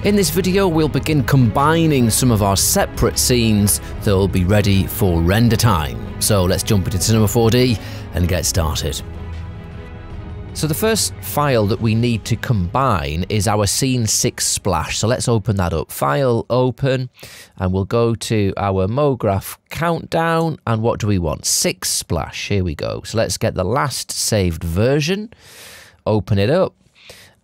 In this video, we'll begin combining some of our separate scenes that will be ready for render time. So let's jump into Cinema 4D and get started. So the first file that we need to combine is our Scene 6 splash. So let's open that up. File, open, and we'll go to our MoGraph countdown. And what do we want? 6 splash. Here we go. So let's get the last saved version, open it up.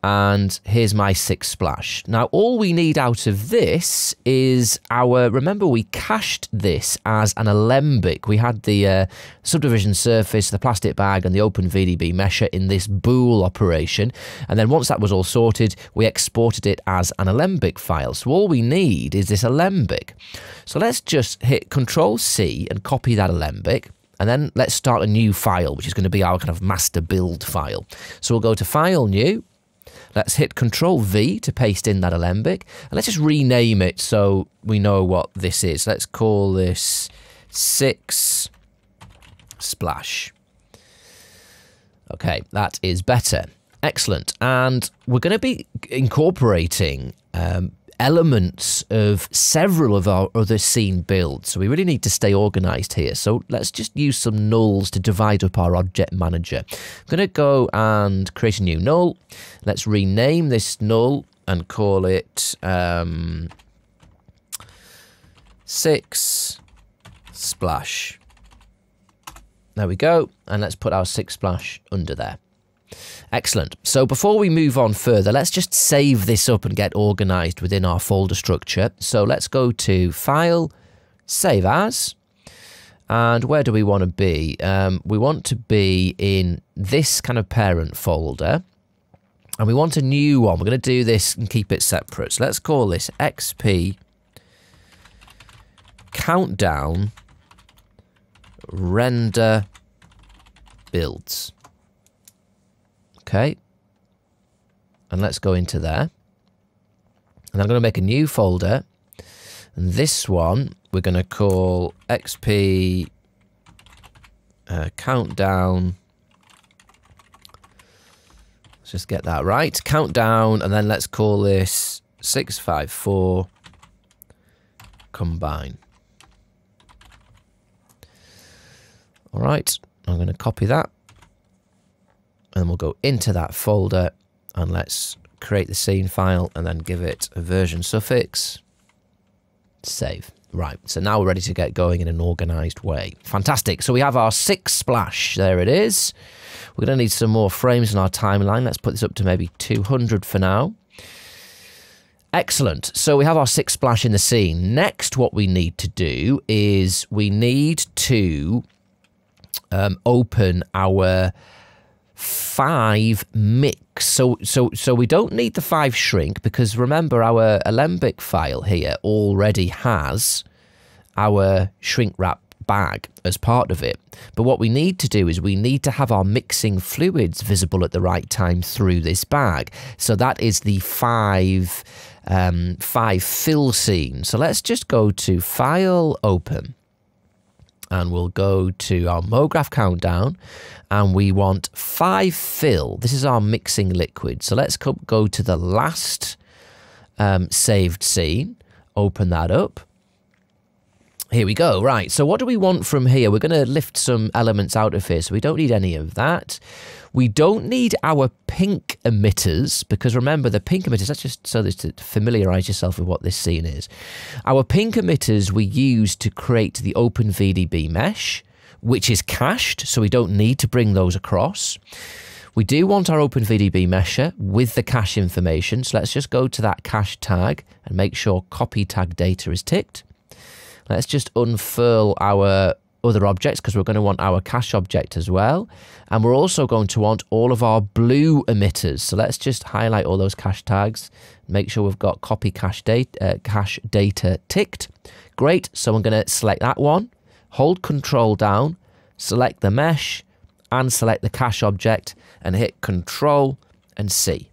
And here's my 6 splash. Now, all we need out of this is remember we cached this as an alembic. We had the subdivision surface, the plastic bag, and the open VDB mesher in this bool operation. And then once that was all sorted, we exported it as an alembic file. So all we need is this alembic. So let's just hit Control-C and copy that alembic. And then let's start a new file, which is going to be our kind of master build file. So we'll go to File, New. Let's hit Control-V to paste in that alembic. And let's just rename it so we know what this is. Let's call this 6 splash. Okay, that is better. Excellent. And we're going to be incorporating elements of several of our other scene builds. So we really need to stay organized here. So let's just use some nulls to divide up our object manager. I'm going to go and create a new null. Let's rename this null and call it 6 splash. There we go. And let's put our 6 splash under there. Excellent. So before we move on further, let's just save this up and get organized within our folder structure. So let's go to File, Save As. And where do we want to be? We want to be in this kind of parent folder. And we want a new one. We're going to do this and keep it separate. So let's call this XP Countdown Render Builds. Okay, and let's go into there. And I'm going to make a new folder. And this one, we're going to call XP Countdown. Let's just get that right. Countdown, and then let's call this 654 Combine. All right, I'm going to copy that. And we'll go into that folder and let's create the scene file and then give it a version suffix. Save. Right, so now we're ready to get going in an organized way. Fantastic. So we have our 6 splash. There it is. We're going to need some more frames in our timeline. Let's put this up to maybe 200 for now. Excellent. So we have our 6 splash in the scene. Next, what we need to do is we need to open our 5 mix. So we don't need the 5 shrink because remember our alembic file here already has our shrink wrap bag as part of it. But what we need to do is we need to have our mixing fluids visible at the right time through this bag. So that is the 5 fill scene. So let's just go to File, Open. And we'll go to our MoGraph countdown and we want 5 fill. This is our mixing liquid. So let's go to the last saved scene, open that up. Here we go. Right, so what do we want from here? We're going to lift some elements out of here, so we don't need any of that. We don't need our pink emitters, because remember the pink emitters, that's just so to familiarize yourself with what this scene is. Our pink emitters we use to create the open VDB mesh, which is cached, so we don't need to bring those across. We do want our open VDB mesher with the cache information, so let's just go to that cache tag and make sure copy tag data is ticked. Let's just unfurl our other objects because we're going to want our cache object as well. And we're also going to want all of our blue emitters. So let's just highlight all those cache tags. Make sure we've got copy cache data ticked. Great. So I'm going to select that one, hold Control down, select the mesh and select the cache object and hit Control and C.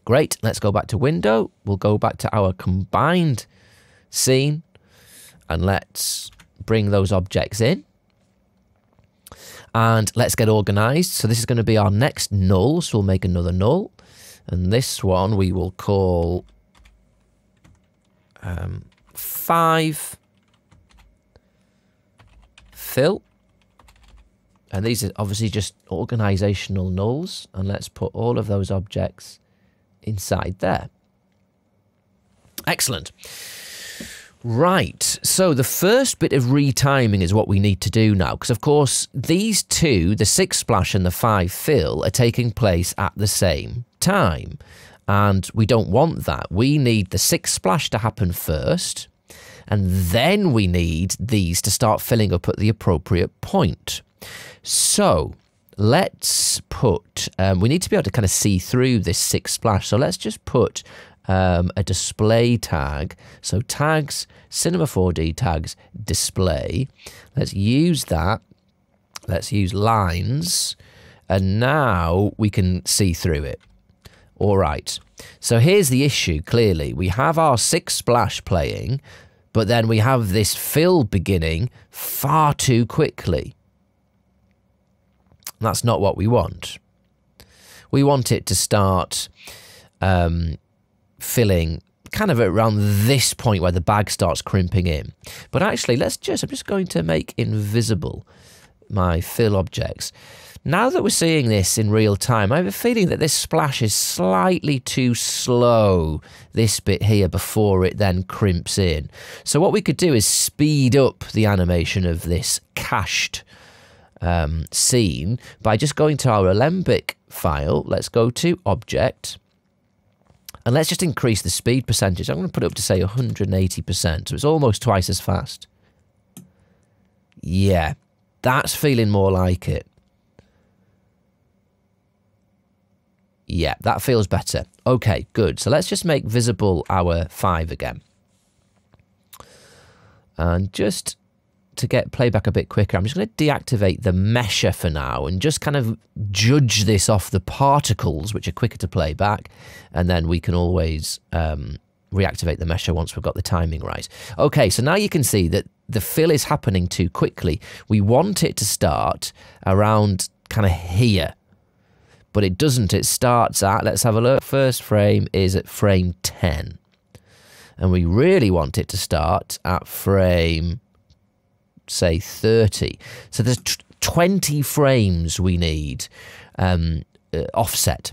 Great. Let's go back to Window. We'll go back to our combined scene. And let's bring those objects in. And let's get organized. So this is going to be our next null. So we'll make another null. And this one we will call 5 fill. And these are obviously just organizational nulls. And let's put all of those objects inside there. Excellent. Right, so the first bit of retiming is what we need to do now, because of course these two, the 6 splash and the 5 fill, are taking place at the same time, and we don't want that. We need the 6 splash to happen first, and then we need these to start filling up at the appropriate point. So let's put, we need to be able to kind of see through this 6 splash, so let's just put a display tag. So tags, Cinema 4D tags, display. Let's use that. Let's use lines. And now we can see through it. All right. So here's the issue, clearly. We have our 6 splash playing, but then we have this fill beginning far too quickly. That's not what we want. We want it to start filling kind of around this point where the bag starts crimping in. But actually, I'm just going to make invisible my fill objects. Now that we're seeing this in real time, I have a feeling that this splash is slightly too slow, this bit here, before it then crimps in. So what we could do is speed up the animation of this cached scene by just going to our Alembic file. Let's go to Object, and let's just increase the speed percentage. I'm going to put it up to, say, 180%, so it's almost twice as fast. Yeah, that's feeling more like it. Yeah, that feels better. Okay, good. So let's just make visible our 5 again. And just to get playback a bit quicker, I'm just going to deactivate the mesher for now and just kind of judge this off the particles, which are quicker to play back, and then we can always reactivate the mesher once we've got the timing right. Okay, so now you can see that the fill is happening too quickly. We want it to start around kind of here, but it doesn't. It starts at, let's have a look, first frame is at frame 10, and we really want it to start at frame, say, 30. So there's 20 frames we need offset.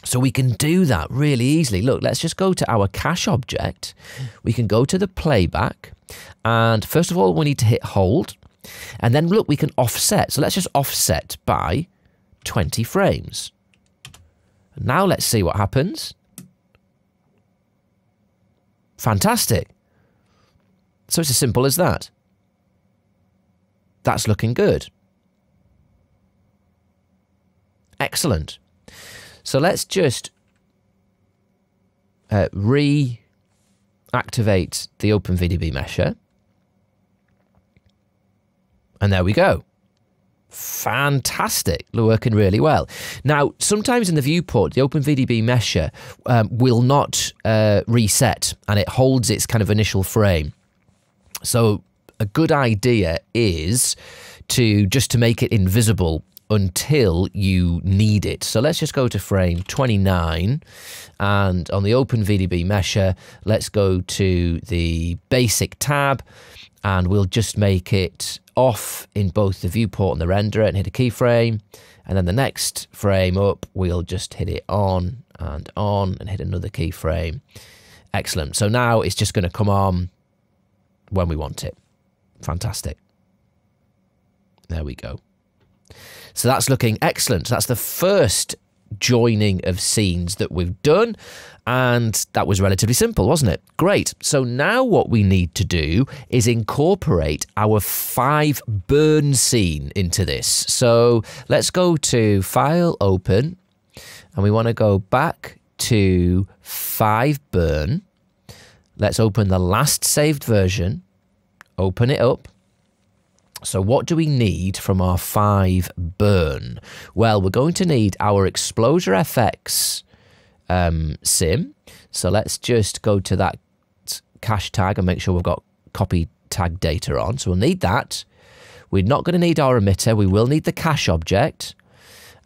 So we can do that really easily. Look, let's just go to our cache object. We can go to the playback, and first of all we need to hit hold, and then look, we can offset. So let's just offset by 20 frames. Now let's see what happens. Fantastic. So it's as simple as that. That's looking good. Excellent. So let's just reactivate the OpenVDB mesher. And there we go. Fantastic. Working really well. Now, sometimes in the viewport, the OpenVDB mesher will not reset, and it holds its kind of initial frame. So a good idea is to make it invisible until you need it. So let's just go to frame 29, and on the OpenVDB mesher, let's go to the basic tab, and we'll just make it off in both the viewport and the renderer and hit a keyframe, and then the next frame up, we'll just hit it on and hit another keyframe. Excellent. So now it's just going to come on when we want it. Fantastic. There we go. So that's looking excellent. So that's the first joining of scenes that we've done, and that was relatively simple, wasn't it? Great. So now what we need to do is incorporate our 5 burn scene into this. So let's go to File, Open, and we want to go back to 5 burn. Let's open the last saved version, open it up. So what do we need from our 5 burn? Well, we're going to need our Exposure FX sim. So let's just go to that cache tag and make sure we've got copy tag data on. So we'll need that. We're not going to need our emitter. We will need the cache object.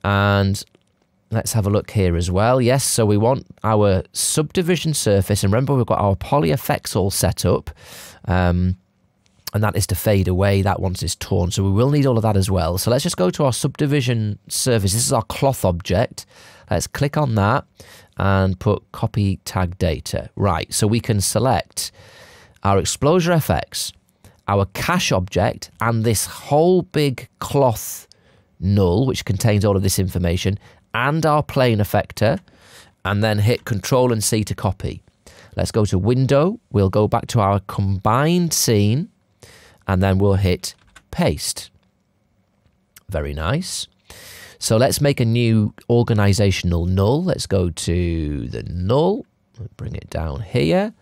And Let's have a look here as well. Yes, so we want our subdivision surface, and remember we've got our poly effects all set up, and that is to fade away. That once is torn, so we will need all of that as well. So let's just go to our subdivision surface. This is our cloth object. Let's click on that and put copy tag data. Right, so we can select our exposure FX, our cache object, and this whole big cloth null, which contains all of this information, and our plane effector, and then hit Control and C to copy. Let's go to Window. We'll go back to our combined scene, and then we'll hit Paste. Very nice. So let's make a new organizational null. Let's go to the null, bring it down here,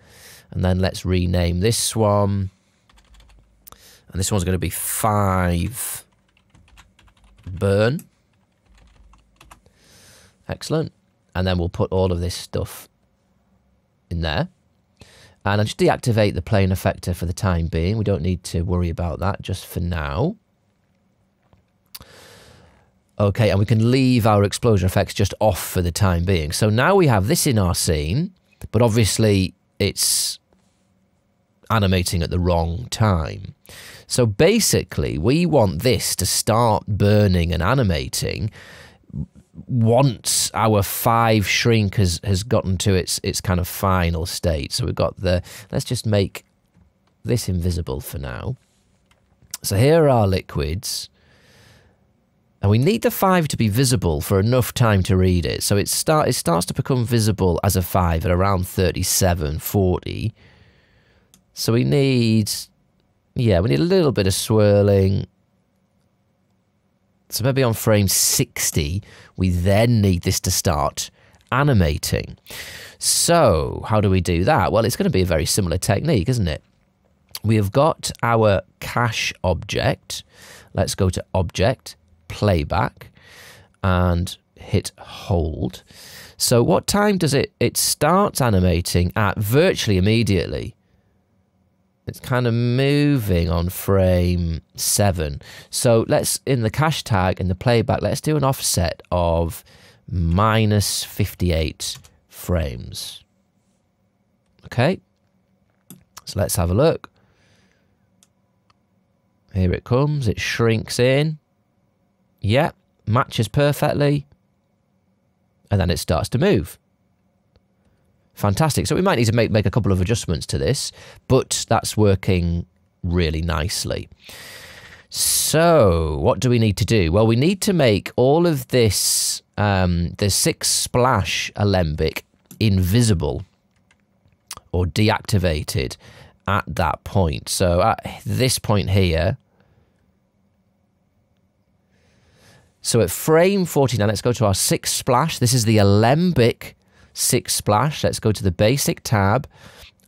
and then let's rename this one. And this one's going to be 5 burn. Excellent. And then we'll put all of this stuff in there. And I'll just deactivate the plane effector for the time being. We don't need to worry about that just for now. Okay, and we can leave our exposure effects just off for the time being. So now we have this in our scene, but obviously it's animating at the wrong time. So basically, we want this to start burning and animating once our 5 shrink has gotten to its kind of final state. So we've got the, let's just make this invisible for now. So here are our liquids. And we need the 5 to be visible for enough time to read it. So it starts to become visible as a 5 at around 37, 40. So we need, yeah, we need a little bit of swirling. So maybe on frame 60, we then need this to start animating. So how do we do that? Well, it's going to be a very similar technique, isn't it? We have got our cache object. Let's go to Object, Playback, and hit Hold. So what time does it starts animating at virtually immediately. It's kind of moving on frame 7. So let's, in the cache tag, in the playback, let's do an offset of -58 frames. Okay. So let's have a look. Here it comes. It shrinks in. Yeah, matches perfectly. And then it starts to move. Fantastic. So we might need to make a couple of adjustments to this, but that's working really nicely. So what do we need to do? Well, we need to make all of this, the 6 splash alembic invisible or deactivated at that point. So at this point here, so at frame 49, let's go to our 6 splash. This is the alembic 6 splash. Let's go to the basic tab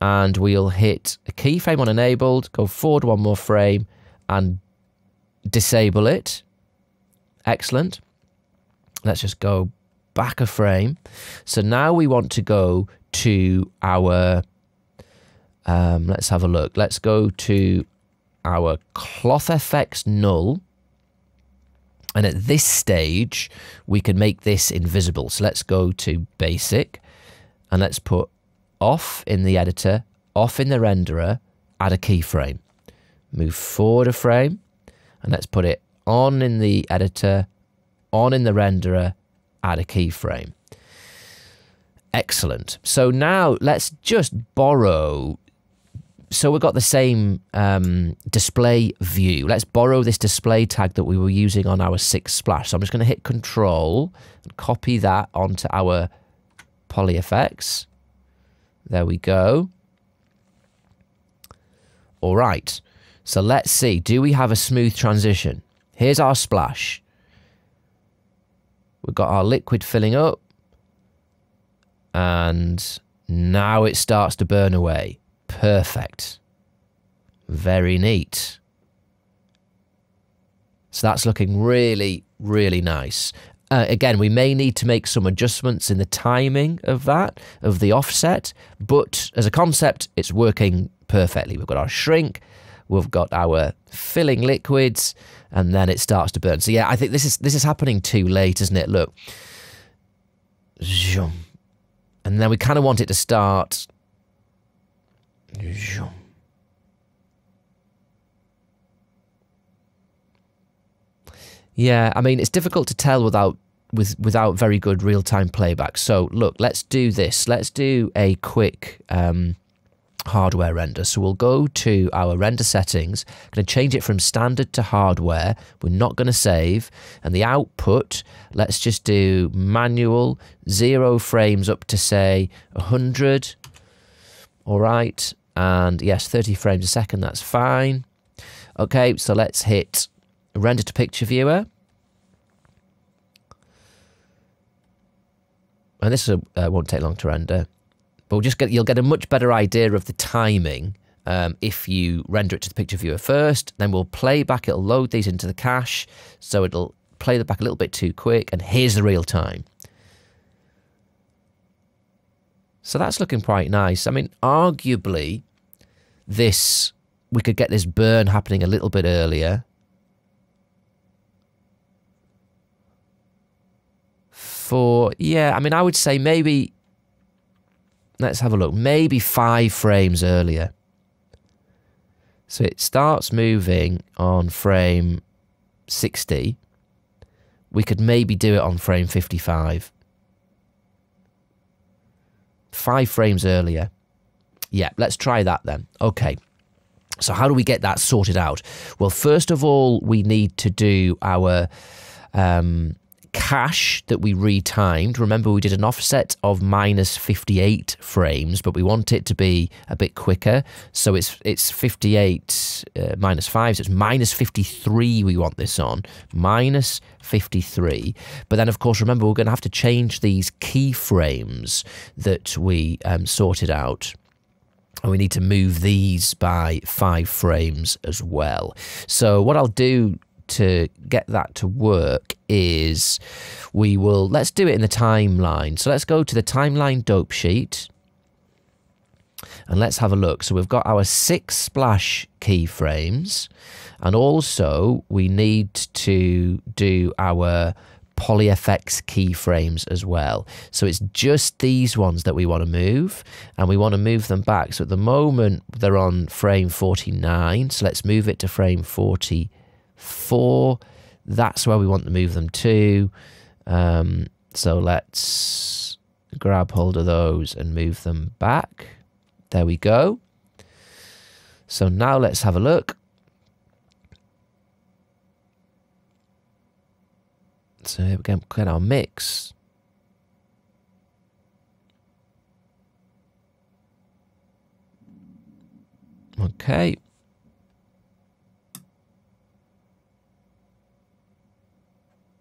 and we'll hit a keyframe on enabled, go forward 1 more frame and disable it. Excellent. Let's just go back a frame. So now we want to go to our, let's have a look. Let's go to our cloth FX null. And at this stage, we can make this invisible. So let's go to Basic, and let's put off in the editor, off in the renderer, add a keyframe. Move forward a frame, and let's put it on in the editor, on in the renderer, add a keyframe. Excellent. So now let's just borrow. So we've got the same display view. Let's borrow this display tag that we were using on our 6 splash. So I'm just going to hit Control and copy that onto our poly effects. There we go. All right. So let's see. Do we have a smooth transition? Here's our splash. We've got our liquid filling up. And now it starts to burn away. Perfect. Very neat. So that's looking really, really nice. Again, we may need to make some adjustments in the timing of that, of the offset, but as a concept, it's working perfectly. We've got our shrink, we've got our filling liquids, and then it starts to burn. So yeah, I think this is happening too late, isn't it? Look, And then we kind of want it to start. Yeah, I mean, it's difficult to tell without very good real-time playback. So look, let's do this. Let's do a quick hardware render. So we'll go to our render settings, going to change it from standard to hardware. We're not going to save. And the output, let's just do manual, 0 frames up to say 100. All right. And yes, 30 frames a second, that's fine. Okay, so let's hit render to picture viewer. And this won't take long to render. But you'll get a much better idea of the timing if you render it to the picture viewer first. Then we'll play back, it'll load these into the cache, so it'll play them back a little bit too quick, and here's the real time. So that's looking quite nice. I mean, arguably, we could get this burn happening a little bit earlier. Yeah, I mean, I would say maybe, let's have a look, maybe 5 frames earlier. So it starts moving on frame 60. We could maybe do it on frame 55. 5 frames earlier. Yeah, let's try that then. Okay. So how do we get that sorted out? Well, first of all, we need to do our cache that we retimed. Remember, we did an offset of -58 frames, but we want it to be a bit quicker. So it's 58 -5, so it's -53 we want this on. -53. But then, of course, remember, we're going to have to change these keyframes that we sorted out. And we need to move these by 5 frames as well. So what I'll do to get that to work is let's do it in the timeline. So let's go to the timeline dope sheet and let's have a look. So we've got our 6 splash keyframes, and also we need to do our polyFX keyframes as well. So it's just these ones that we want to move, and we want to move them back. So at the moment they're on frame 49, so let's move it to frame 44. That's where we want to move them to. So let's grab hold of those and move them back. There we go. So now let's have a look. So we can get our mix. Okay.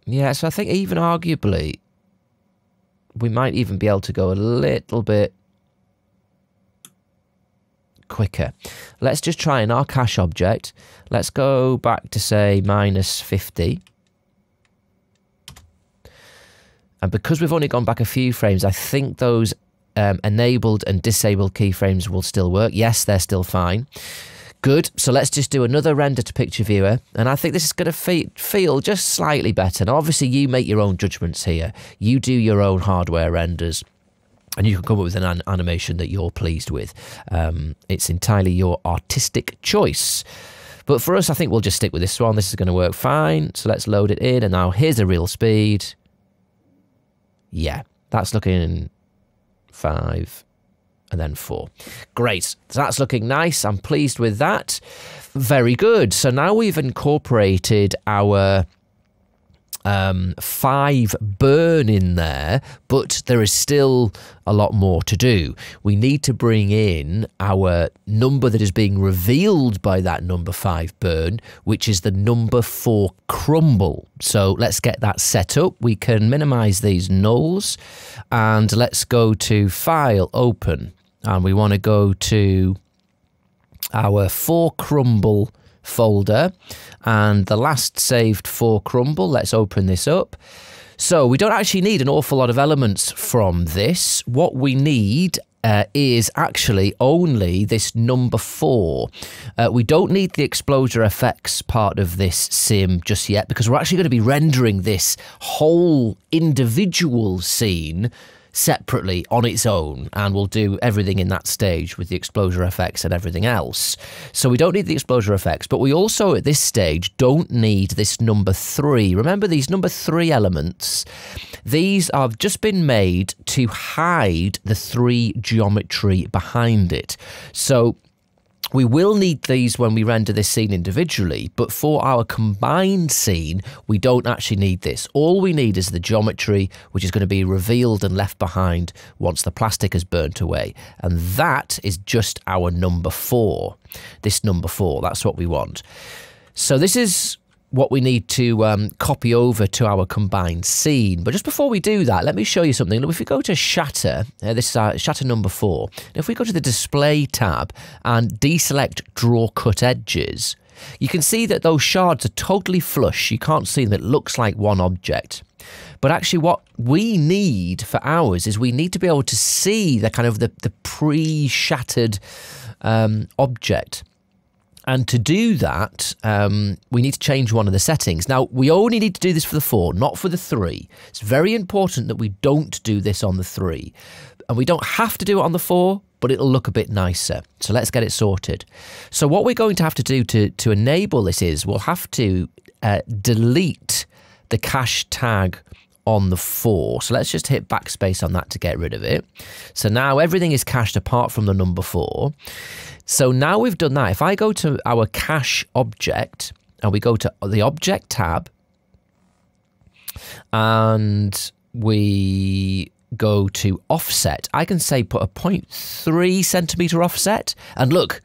Yeah, so I think even arguably, we might even be able to go a little bit quicker. Let's just try in our cache object. Let's go back to say -50. And because we've only gone back a few frames, I think those enabled and disabled keyframes will still work. Yes, they're still fine. Good. So let's just do another render to picture viewer. And I think this is going to feel just slightly better. Now, obviously, you make your own judgments here. You do your own hardware renders, and you can come up with an animation that you're pleased with. It's entirely your artistic choice. But for us, I think we'll just stick with this one. This is going to work fine. So let's load it in. And now here's the real speed. Yeah, that's looking 5 and then 4. Great. So that's looking nice. I'm pleased with that. Very good. So now we've incorporated our 5 burn in there, but there is still a lot more to do. We need to bring in our number that is being revealed by that number 5 burn, which is the number 4 crumble. So let's get that set up. We can minimize these nulls, and let's go to File, Open, and we want to go to our 4 crumble folder, and the last saved 4 crumble. Let's open this up. So we don't actually need an awful lot of elements from this. What we need is actually only this number 4. We don't need the exposure effects part of this sim just yet, because we're actually going to be rendering this whole individual scene separately on its own, and we'll do everything in that stage with the exposure effects and everything else. So we don't need the exposure effects, but we also at this stage don't need this number 3. Remember, these number 3 elements, these have just been made to hide the 3 geometry behind it. So we will need these when we render this scene individually, but for our combined scene, we don't actually need this. All we need is the geometry, which is going to be revealed and left behind once the plastic has burnt away. And that is just our number 4. This number 4, that's what we want. So this is what we need to copy over to our combined scene. But just before we do that, let me show you something. If we go to Shatter, this is our Shatter number 4. If we go to the Display tab and deselect Draw Cut Edges, you can see that those shards are totally flush. You can't see them. It looks like one object. But actually what we need for ours is we need to be able to see the kind of the pre-shattered object. And to do that, we need to change one of the settings. Now, we only need to do this for the 4, not for the 3. It's very important that we don't do this on the 3. And we don't have to do it on the 4, but it'll look a bit nicer. So let's get it sorted. So what we're going to have to do to enable this is we'll have to delete the cache tag on the 4. So let's just hit backspace on that to get rid of it. So now everything is cached apart from the number 4. So now we've done that, if I go to our cache object and we go to the object tab and we go to offset, I can say put a 0.3 centimeter offset, and look,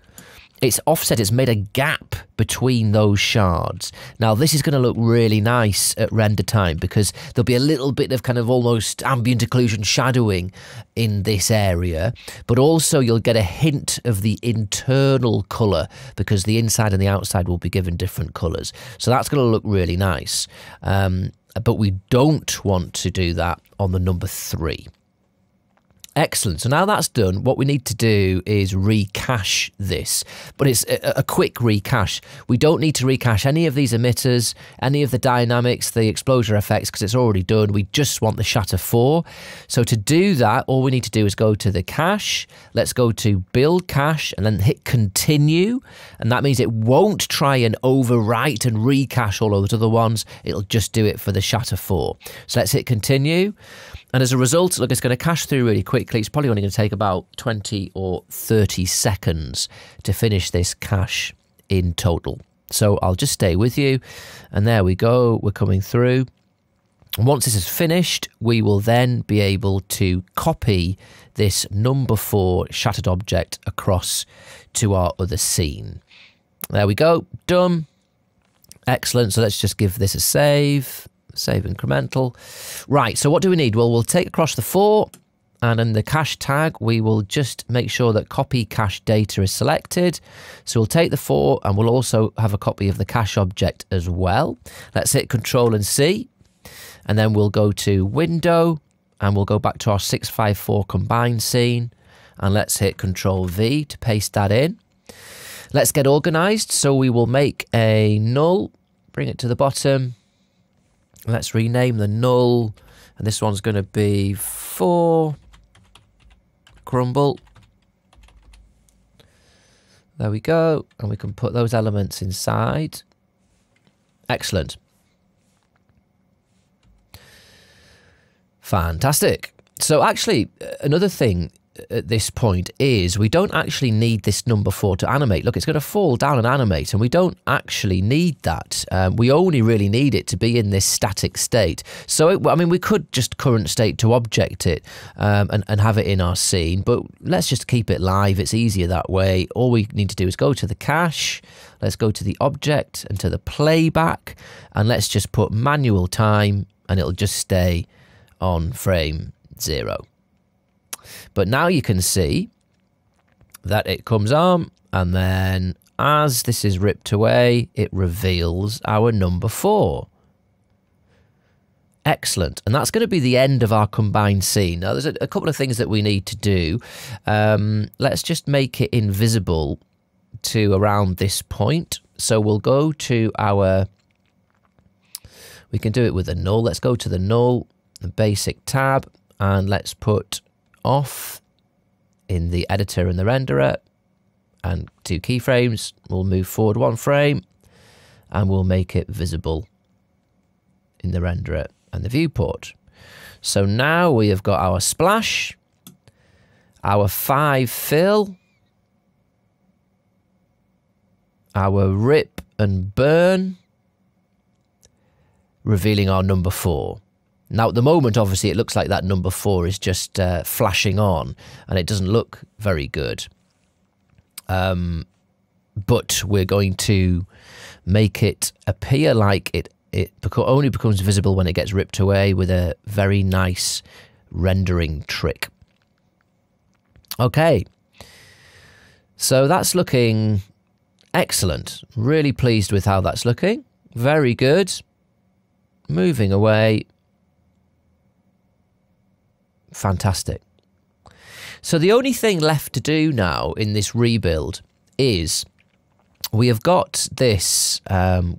it's offset, it's made a gap between those shards. Now this is going to look really nice at render time because there'll be a little bit of kind of almost ambient occlusion shadowing in this area, but also you'll get a hint of the internal colour because the inside and the outside will be given different colours. So that's going to look really nice. But we don't want to do that on the number 3. Excellent. So now that's done, what we need to do is recache this, but it's a quick recache. We don't need to recache any of these emitters, any of the dynamics, the exposure effects, because it's already done. We just want the Shatter 4. So to do that, all we need to do is go to the cache. Let's go to Build Cache and then hit Continue. And that means it won't try and overwrite and recache all those other ones. It'll just do it for the Shatter 4. So let's hit Continue. And as a result, look, it's going to cache through really quickly. It's probably only going to take about 20 or 30 seconds to finish this cache in total. So I'll just stay with you. And there we go. We're coming through. And once this is finished, we will then be able to copy this number 4 shattered object across to our other scene. There we go. Done. Excellent. So let's just give this a save. Save incremental. Right, so what do we need? Well, we'll take across the 4, and in the cache tag, we will just make sure that copy cache data is selected. So we'll take the 4, and we'll also have a copy of the cache object as well. Let's hit Control and C, and then we'll go to Window, and we'll go back to our 654 combined scene, and let's hit Control V to paste that in. Let's get organized. So we will make a null, bring it to the bottom. Let's rename the null, and this one's going to be 4 crumble. There we go, and we can put those elements inside. Excellent. Fantastic. So actually, another thing at this point is we don't actually need this number 4 to animate. Look, it's going to fall down and animate, and we don't actually need that. We only really need it to be in this static state. So, I mean, we could just current state to object it and have it in our scene, but let's just keep it live. It's easier that way. All we need to do is go to the cache, let's go to the object and to the playback, and let's just put manual time, and it'll just stay on frame 0. But now you can see that it comes on, and then as this is ripped away, it reveals our number 4. Excellent. And that's going to be the end of our combined scene. Now, there's a couple of things that we need to do. Let's just make it invisible to around this point. So we'll go to our... We can do it with a null. Let's go to the null, the basic tab, and let's put off in the editor and the renderer, and 2 keyframes. We'll move forward 1 frame and we'll make it visible in the renderer and the viewport. So now we have got our splash, our 5 fill, our rip and burn, revealing our number 4. Now at the moment, obviously, it looks like that number 4 is just flashing on, and it doesn't look very good. But we're going to make it appear like it only becomes visible when it gets ripped away with a very nice rendering trick. Okay, so that's looking excellent. Really pleased with how that's looking. Very good. Moving away. Fantastic. So the only thing left to do now in this rebuild is we have got this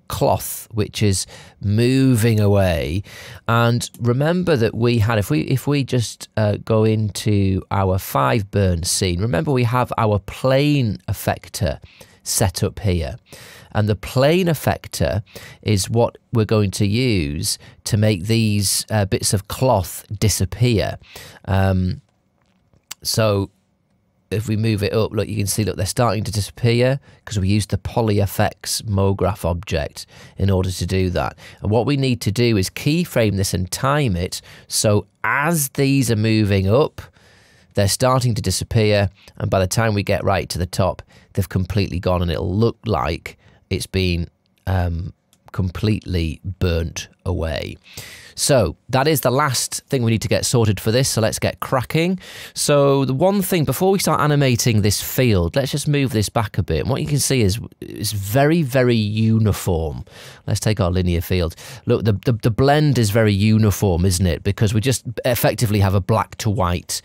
cloth which is moving away, and remember that we had, if we just go into our 5 burn scene, remember we have our plane effector set up here, and the plane effector is what we're going to use to make these bits of cloth disappear. So if we move it up, look, you can see, look, they're starting to disappear because we used the PolyFX MoGraph object in order to do that. And what we need to do is keyframe this and time it, so as these are moving up, they're starting to disappear, and by the time we get right to the top, they've completely gone, and it'll look like it's been completely burnt away. So that is the last thing we need to get sorted for this, so let's get cracking. So the one thing, before we start animating this field, let's just move this back a bit. And what you can see is it's very, very uniform. Let's take our linear field. Look, the blend is very uniform, isn't it? Because we just effectively have a black to white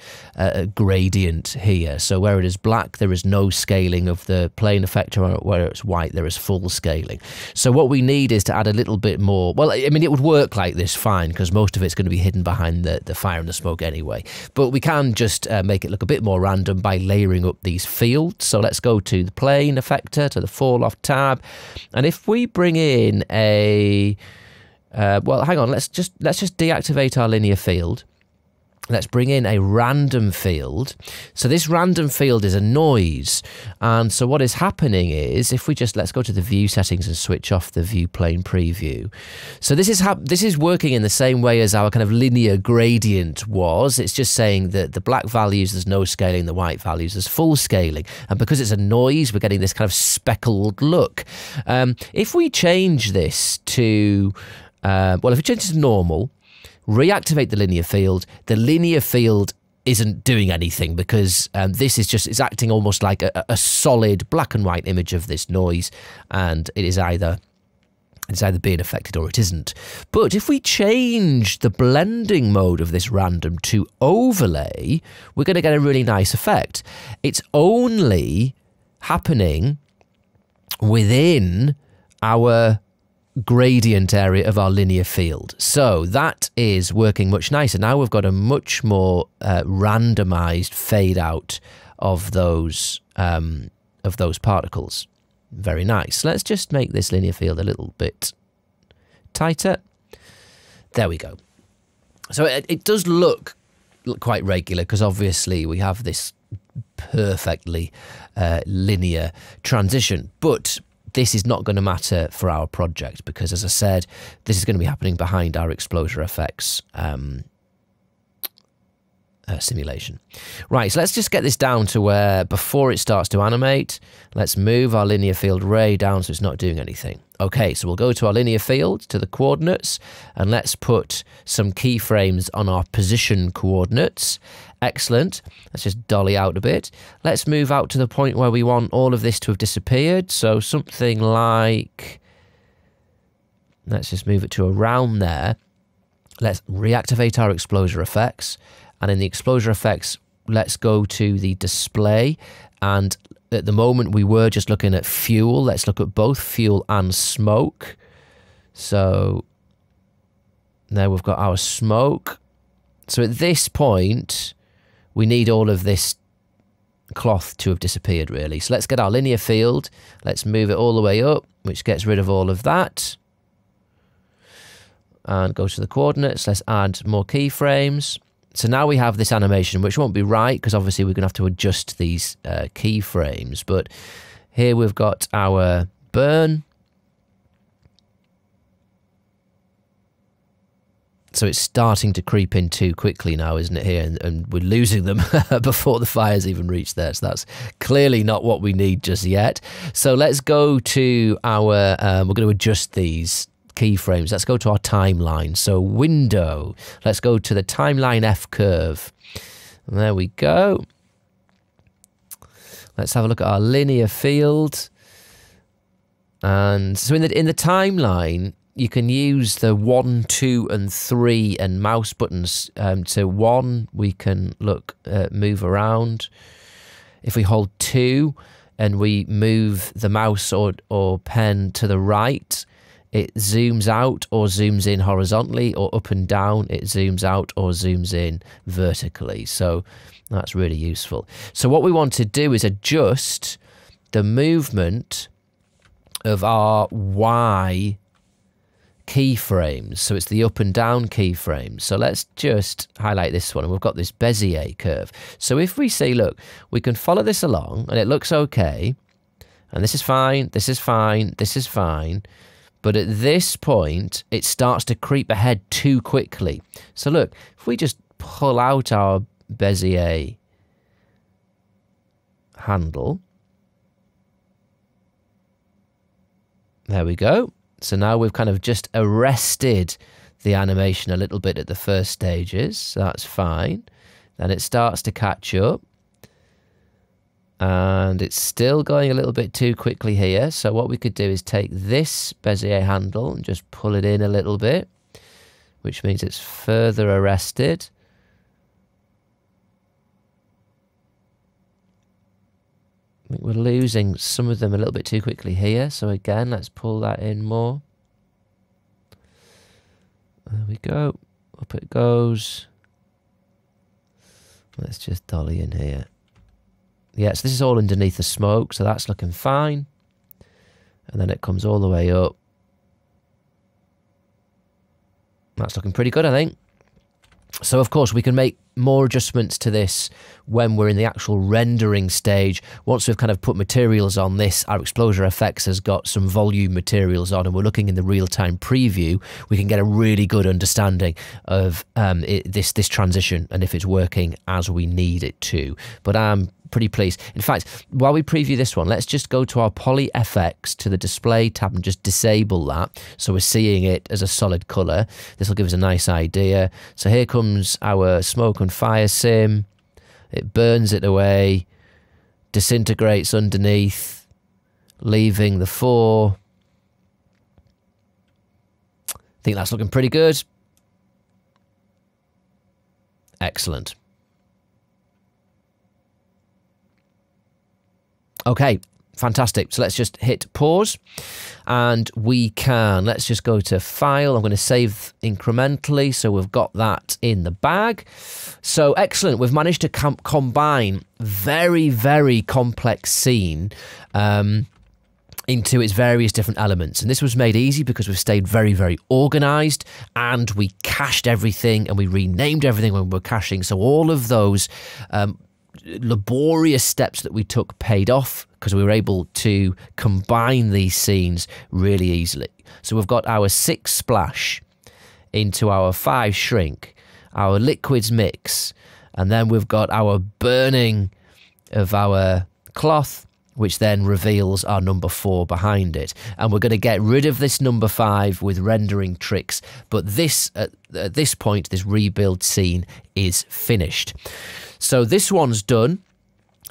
gradient here. So where it is black, there is no scaling of the plane effector. Where it's white, there is full scaling. So what we need is to add a little bit more. Well, I mean, it would work like this fine, because most of it's going to be hidden behind the fire and the smoke anyway. But we can just make it look a bit more random by layering up these fields. So let's go to the plane effector, to the fall off tab, and if we bring in a well, hang on, let's just deactivate our linear field. Let's bring in a random field. So this random field is a noise. And so what is happening is, if we just, let's go to the view settings and switch off the view plane preview. So this is working in the same way as our kind of linear gradient was. It's just saying that the black values, there's no scaling, the white values, there's full scaling. And because it's a noise, we're getting this kind of speckled look. If we change this to, well, if we change this to normal, reactivate the linear field isn't doing anything, because this is just, it's acting almost like a solid black and white image of this noise, and it is either being affected or it isn't. But if we change the blending mode of this random to overlay, we're going to get a really nice effect. It's only happening within our gradient area of our linear field. So that is working much nicer. Now we've got a much more randomized fade out of those particles. Very nice. Let's just make this linear field a little bit tighter. There we go. So it does look quite regular, because obviously we have this perfectly linear transition, but this is not going to matter for our project, because, as I said, this is going to be happening behind our exposure effects simulation. Right, so let's just get this down to where, before it starts to animate, let's move our linear field way down so it's not doing anything. Okay, so we'll go to our linear field, to the coordinates, and let's put some keyframes on our position coordinates. Excellent. Let's just dolly out a bit. Let's move out to the point where we want all of this to have disappeared. So something like, let's just move it to around there. Let's reactivate our exposure effects. And in the exposure effects, let's go to the display. And at the moment, we were just looking at fuel. Let's look at both fuel and smoke. So now we've got our smoke. So at this point, we need all of this cloth to have disappeared, really. So let's get our linear field. Let's move it all the way up, which gets rid of all of that. And go to the coordinates. Let's add more keyframes. So now we have this animation, which won't be right, because obviously we're going to have to adjust these keyframes. But here we've got our burn. So it's starting to creep in too quickly now, isn't it, here? And we're losing them before the fire's even reached there. So that's clearly not what we need just yet. So let's go to our, we're going to adjust these keyframes. Let's go to our timeline. So window, let's go to the timeline F curve. And there we go. Let's have a look at our linear field. And so in the timeline, you can use the 1, 2, and 3 and mouse buttons. So 1, we can move around. If we hold 2 and we move the mouse or pen to the right, it zooms out or zooms in horizontally, or up and down, it zooms out or zooms in vertically. So that's really useful. So what we want to do is adjust the movement of our Y keyframes. So it's the up and down keyframes. So let's just highlight this one, and we've got this Bezier curve. So if we say, look, we can follow this along and it looks okay, and this is fine, this is fine, this is fine, but at this point it starts to creep ahead too quickly. So look, if we just pull out our Bezier handle, there we go. So now we've kind of just arrested the animation a little bit at the first stages. So that's fine. Then it starts to catch up. And it's still going a little bit too quickly here. So what we could do is take this Bezier handle and just pull it in a little bit, which means it's further arrested. I think we're losing some of them a little bit too quickly here. So again, let's pull that in more. There we go. Up it goes. Let's just dolly in here. Yeah, so this is all underneath the smoke, so that's looking fine. And then it comes all the way up. That's looking pretty good, I think. So, of course, we can make more adjustments to this when we're in the actual rendering stage. Once we've kind of put materials on this, our Exposure Effects has got some volume materials on, and we're looking in the real-time preview, we can get a really good understanding of this transition and if it's working as we need it to. But I'm pretty pleased. In fact, while we preview this one, let's just go to our Poly FX to the Display tab and just disable that, so we're seeing it as a solid color. This will give us a nice idea. So here comes our smoke and fire sim. It burns it away, disintegrates underneath, leaving the 4. I think that's looking pretty good. Excellent. Okay, fantastic. So let's just hit pause, and let's just go to File. I'm going to save incrementally, so we've got that in the bag. So excellent. We've managed to combine very, very complex scene into its various different elements. And this was made easy because we've stayed very, very organized, and we cached everything and we renamed everything when we were caching. So all of those laborious steps that we took paid off because we were able to combine these scenes really easily. So we've got our 6 splash into our 5 shrink, our liquids mix, and then we've got our burning of our cloth, which then reveals our number 4 behind it. And we're going to get rid of this number 5 with rendering tricks, but this at this point, this rebuild scene is finished. So this one's done.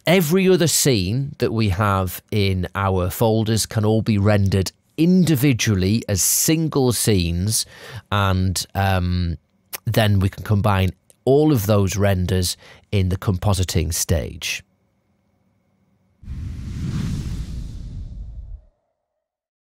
Every other scene that we have in our folders can all be rendered individually as single scenes, and then we can combine all of those renders in the compositing stage.